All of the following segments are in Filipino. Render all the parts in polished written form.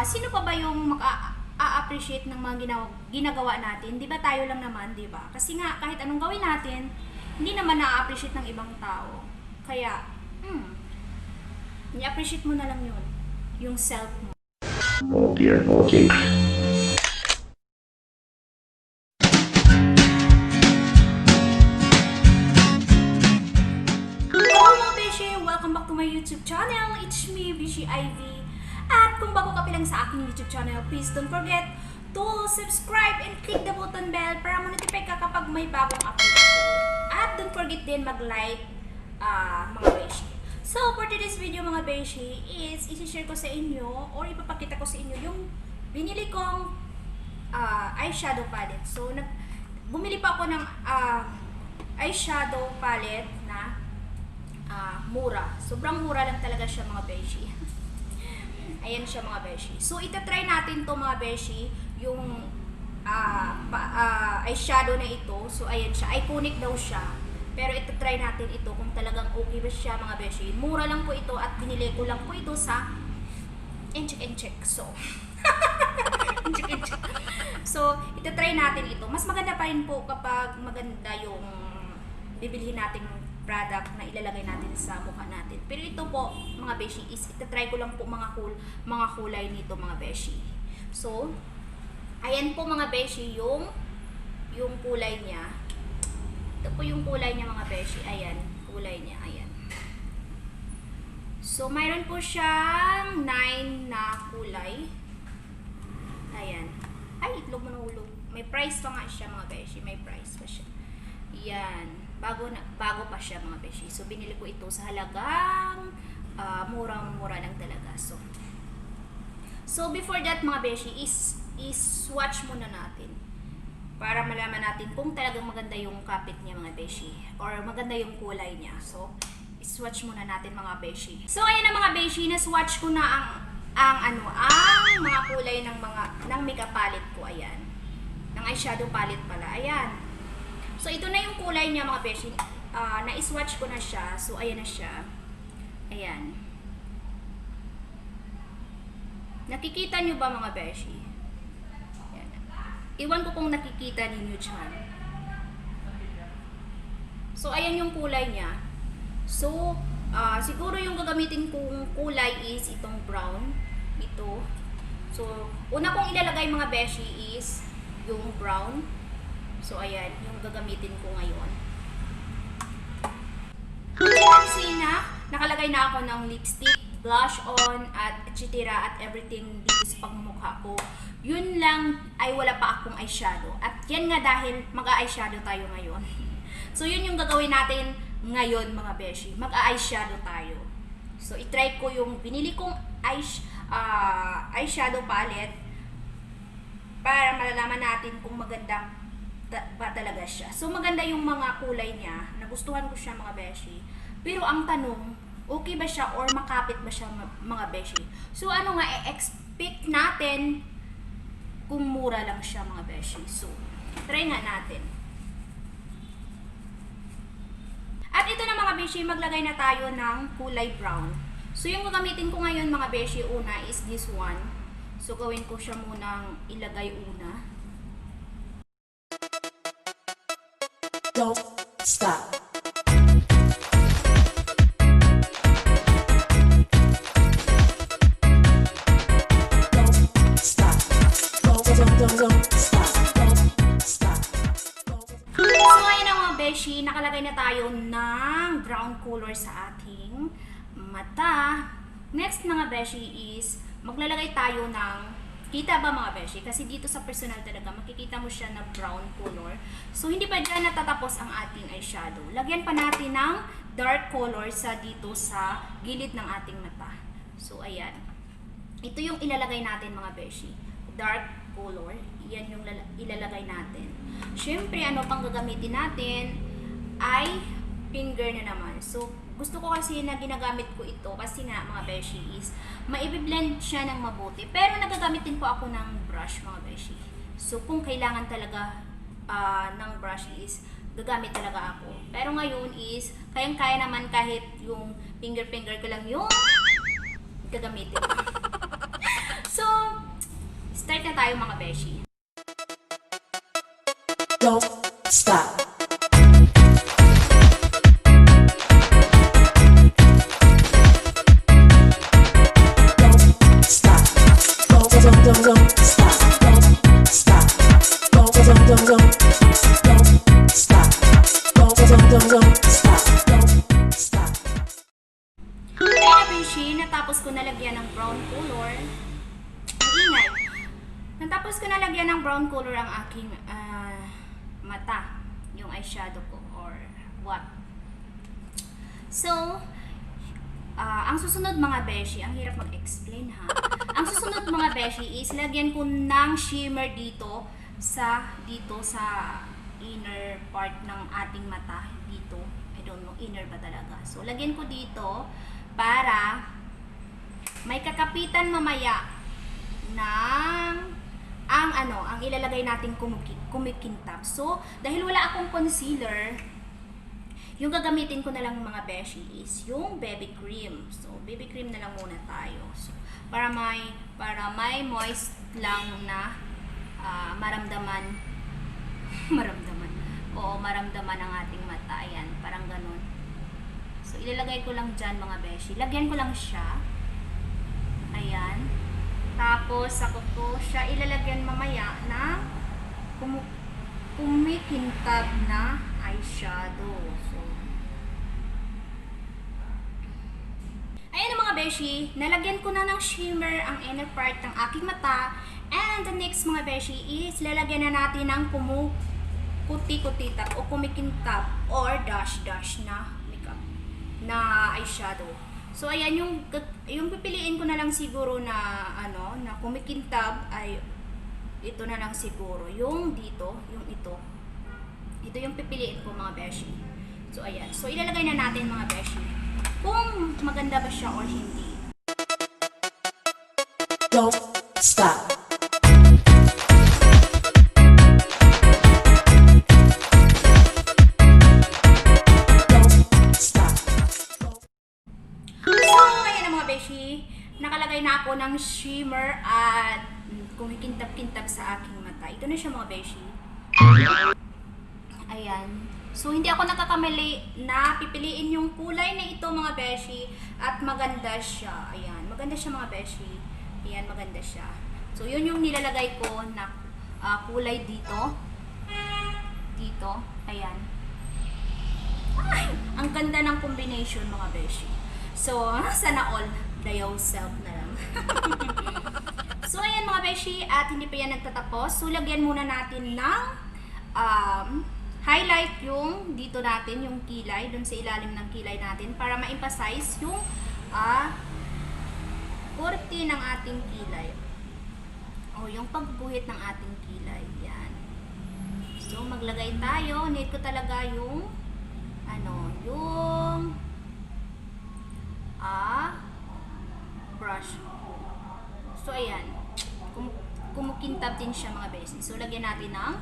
sino pa ba yung maka-appreciate ng mga ginagawa natin? Di ba tayo lang naman, di ba? Kasi nga, kahit anong gawin natin, hindi naman na-appreciate ng ibang tao. Kaya, i-appreciate mo na lang yun. Yung self mo. Oh dear, okay. Hello mga Beshy! Welcome back to my YouTube channel. It's me, Beshy Ivy. At kung bago ka pa lang sa aking YouTube channel, please don't forget to subscribe and click the button bell para ma-notify ka kapag may bagong upload ako. At don't forget din mag-like mga Beshy. So, for today's video mga Beshy is isi-share ko sa inyo or ipapakita ko sa inyo yung binili kong eyeshadow palette. So, bumili pa ako ng eyeshadow palette na mura. Sobrang mura lang talaga siya mga Beshy. Ayan siya mga Beshy. So, itatry natin to mga Beshy, yung eyeshadow na ito. So, ayan siya. Iconic daw siya. Pero itatry natin ito kung talagang okay ba siya mga Beshy. Mura lang po ito at binili ko lang po ito sa Incheck. So, Incheck. So, itatry natin ito. Mas maganda pa rin po kapag maganda yung bibilhin natin product na ilalagay natin sa mukha natin. Pero ito po, mga Beshy, is itatry ko lang po mga kulay nito, mga Beshy. So, ayan po mga Beshy, yung kulay niya. Ito po yung kulay niya, mga Beshy. Ayan, kulay niya, ayan. So, mayroon po siyang 9 na kulay. Ayan. Ay, itlog mo nahulog. May price pa nga siya, mga Beshy. May price pa siya. Ayan. Bago pa siya mga Beshy. So, binili ko ito sa halagang murang-mura lang talaga. So before that mga Beshy, swatch muna natin. Para malaman natin kung talagang maganda yung kapit niya mga Beshy. Or maganda yung kulay niya. So, swatch muna natin mga Beshy. So, ayan na mga Beshy, na-swatch ko na ang mga kulay ng makeup palette ko. Ayan. Ng eyeshadow palette pala. Ayan. So, ito na yung kulay niya mga Beshy. Na-swatch ko na siya. So, ayan na siya. Ayan. Nakikita nyo ba mga Beshy? Ayan. Iwan ko kung nakikita ninyo dyan. So, ayan yung kulay niya. So, siguro yung gagamitin kong kulay is itong brown. Ito. So, una kong ilalagay mga Beshy is yung brown. So, ayan, yung gagamitin ko ngayon. Kasi nakalagay na ako ng lipstick, blush on, at etc. at everything dito sa pagmumukha ko. Yun lang ay wala pa akong eyeshadow. At yan nga dahil mag-eyeshadow tayo ngayon. So, yun yung gagawin natin ngayon mga Beshy. Mag-eyeshadow tayo. So, itry ko yung binili kong eyeshadow palette para malalaman natin kung maganda ba talaga siya. So, maganda yung mga kulay niya. Nagustuhan ko siya mga Beshy. Pero ang tanong, okay ba siya or makapit ba siya mga Beshy? So, ano nga i-expect natin kung mura lang siya mga Beshy? So, try nga natin. At ito na mga Beshy, maglagay na tayo ng kulay brown. So, yung gagamitin ko ngayon mga Beshy, una is this one. So, gawin ko siya munang ilagay una. Don't stop. Don't stop. Don't stop. Don't stop. So, ayan na mga Beshy, nakalagay na tayo ng brown color sa ating mata. Next mga Beshy is maglalagay tayo ng, kita ba mga Beshy? Kasi dito sa personal talaga, makikita mo siya na brown color. So, hindi pa dyan natatapos ang ating eyeshadow. Lagyan pa natin ng dark color dito sa gilid ng ating mata. So, ayan. Ito yung ilalagay natin mga Beshy. Dark color. Yan yung ilalagay natin. Siyempre, ano pang gagamitin natin ay finger na naman. So, gusto ko kasi na ginagamit ko ito kasi nga mga Beshy is maibi-blend siya ng mabuti. Pero nagagamit din po ako ng brush mga Beshy. So kung kailangan talaga ng brush is gagamit talaga ako. Pero ngayon is kayang-kaya naman kahit yung finger ko lang yung gagamitin. So tayo mga beshi. Don't stop. Don't stop. Don't stop. Don't stop. Don't stop. Don't stop. Don't stop. Ayan na beshi, natapos ko nalagyan ng brown color. Ang ingay. Natapos ko nalagyan ng brown color ang aking mata, yung eyeshadow ko or what. So, ang susunod mga beshi, ang hirap mag-explain ha. Ang susunod mga beshi is lagyan ko ng shimmer dito sa inner part ng ating mata dito. I don't know, inner ba talaga. So, lagyan ko dito para may kakapitan mamaya ng ang ilalagay nating kumikintab. So, dahil wala akong concealer, yung gagamitin ko na lang mga beshi is yung baby cream. So, baby cream na lang muna tayo. So, para may moist lang na maramdaman ang ating mata. Ayan, parang ganun. So, ilalagay ko lang dyan mga beshi. Lagyan ko lang siya. Ayan. Tapos, ako po siya ilalagyan mamaya ng kumikintab na eyeshadow. So, ayan mga beshi, nalagyan ko na ng shimmer ang inner part ng aking mata. And the next mga beshi is lalagyan na natin ng kuti-kutitab o kumikintab or dash-dash na makeup na eyeshadow. So ayan yung pipiliin ko na lang siguro na na kumikintab ay ito na lang siguro. Yung dito, yung ito. Ito yung pipiliin ko mga beshi. So ayan. So ilalagay na natin mga beshi kung maganda ba siya or hindi. Don't stop. Don't stop. So ayan na mga beshi, nakalagay na ako ng shimmer at kumikintab-kintab sa aking mata. Ito na siya mga beshi. Ayan. So, hindi ako nakakamali na pipiliin yung kulay na ito mga beshi at maganda siya. Ayan. Maganda siya mga beshi. Ayan, maganda siya. So, yun yung nilalagay ko na kulay dito. Dito. Ayan. Ay! Ang ganda ng combination mga beshi. So, sana all dayaw self na lang. So, ayan mga beshi, at hindi pa yan nagtatapos. So, lagyan muna natin ng highlight yung dito natin, yung kilay, dun sa ilalim ng kilay natin para ma-emphasize yung kurti ng ating kilay. O, yung pagbuhit ng ating kilay. Yan. So, maglagay tayo. Need ko talaga yung yung brush. So, ayan. Kumukintab din siya mga beshi. So, lagyan natin ng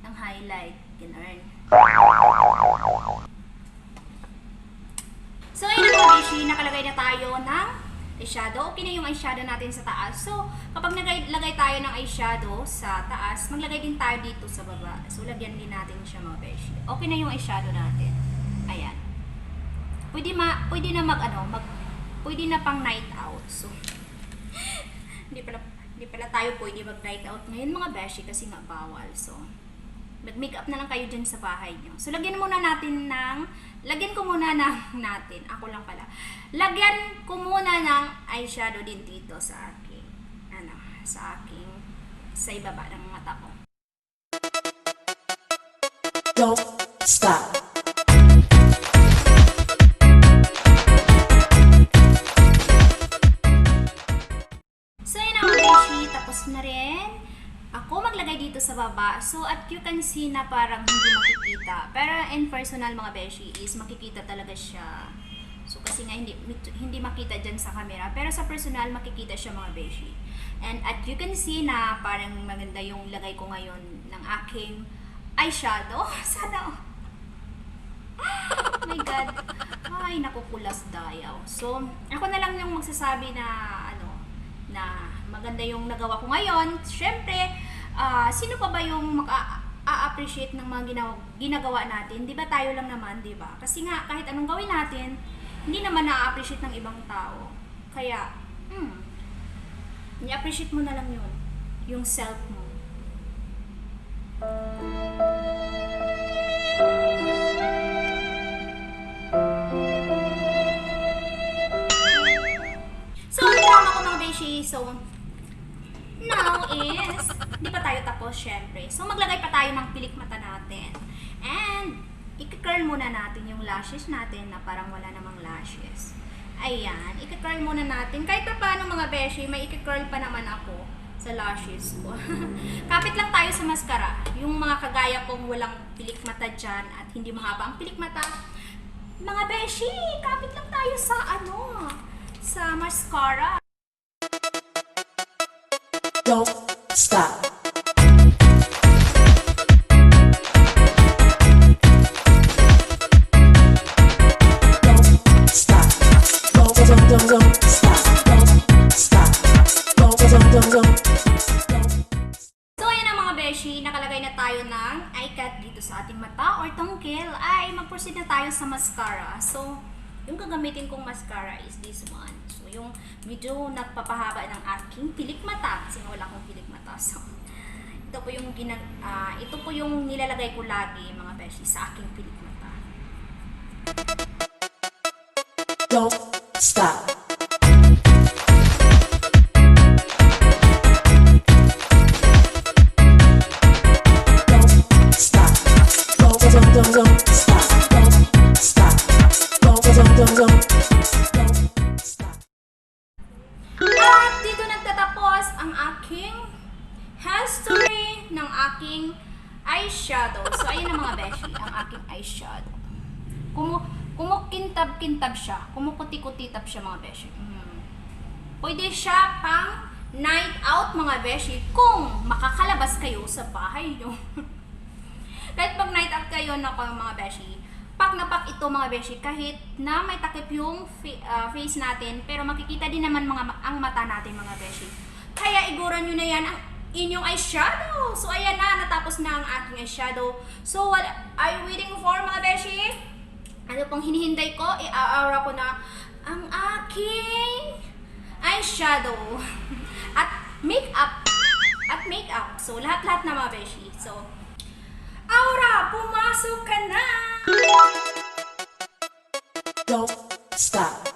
ng highlight. Ganun. So, ayun mga beshi, nakalagay na tayo ng eyeshadow. Okay na yung eyeshadow natin sa taas. So, kapag naglagay tayo ng eyeshadow sa taas, maglagay din tayo dito sa baba. So, lagyan din natin siya mga beshi. Okay na yung eyeshadow natin. Ayan. Pwede na pang night out. So, hindi pala tayo pwede mag-night out ngayon mga beshi kasi nga bawal. So, mag-makeup na lang kayo dyan sa bahay nyo. So, lagyan ko muna ng eyeshadow din dito sa aking, sa ibaba ng mata ko. Don't stop. So, yun ang mga beshi. Tapos na rin ako maglagay dito sa baba. So, at you can see na parang hindi makikita. Pero in personal mga beshi is makikita talaga siya. So, kasi nga hindi makita dyan sa camera. Pero sa personal, makikita siya mga beshi. And at you can see na parang maganda yung lagay ko ngayon ng aking eyeshadow. Sana my God. Ay, nakukulas dayaw. So, ako na lang yung magsasabi na, na maganda yung nagawa ko ngayon. Siyempre, sino pa ba yung maka-appreciate ng mga ginagawa natin? Di ba tayo lang naman, di ba? Kasi nga, kahit anong gawin natin, hindi naman na-appreciate ng ibang tao. Kaya, i-appreciate mo na lang yun. Yung self mo. So, ang drama ko mga beshi. So, now is, di pa tayo tapos syempre. So, maglagay pa tayo ng pilik mata natin. And, i-curl muna natin yung lashes natin na parang wala namang lashes. Ayan, i-curl muna natin. Kahit pa paano mga beshi, may i-curl pa naman ako sa lashes ko. Kapit lang tayo sa mascara. Yung mga kagaya kong walang pilik mata dyan at hindi mahaba ang pilik mata. Mga beshi, kapit lang tayo sa sa mascara. Don't stop. Don't stop. Don't stop. Don't stop. Don't. So ayan na mga beshi, nakalagay na tayo ng eye-cat dito sa ating mata or tongkel. Ay, mag-proceed na tayo sa mascara. So, yung gagamitin kong mascara is this one. So, yung medyo nagpapahaba ng aking pilik mata kasi wala akong pilik mata. So, ito po yung nilalagay ko lagi mga beshi sa aking pilik mata. Don't stop. Don't stop. Don't stop. Don't stop. Don't stop. At dito nagtatapos ang aking history ng aking eyeshadow. So, ayun na mga beshi, ang aking eyeshadow. Kumukintab-kintab siya. Kumukuti-kutitap siya mga beshi. Pwede siya pang night out mga beshi kung makakalabas kayo sa bahay nyo. Kahit pag night out kayo na mga beshi, pak na pak ito mga beshi kahit na may takip yung face natin pero makikita din naman ang mata natin mga beshi. Kaya iguran nyo na yan ang inyong eyeshadow. So ayan na, natapos na ang aking eyeshadow. So what are you waiting for mga beshi? Ano pang hinihintay ko? I-aura ko na ang aking eyeshadow at makeup. So lahat-lahat na mga beshi. So aura, pumasok ka na! Don't stop.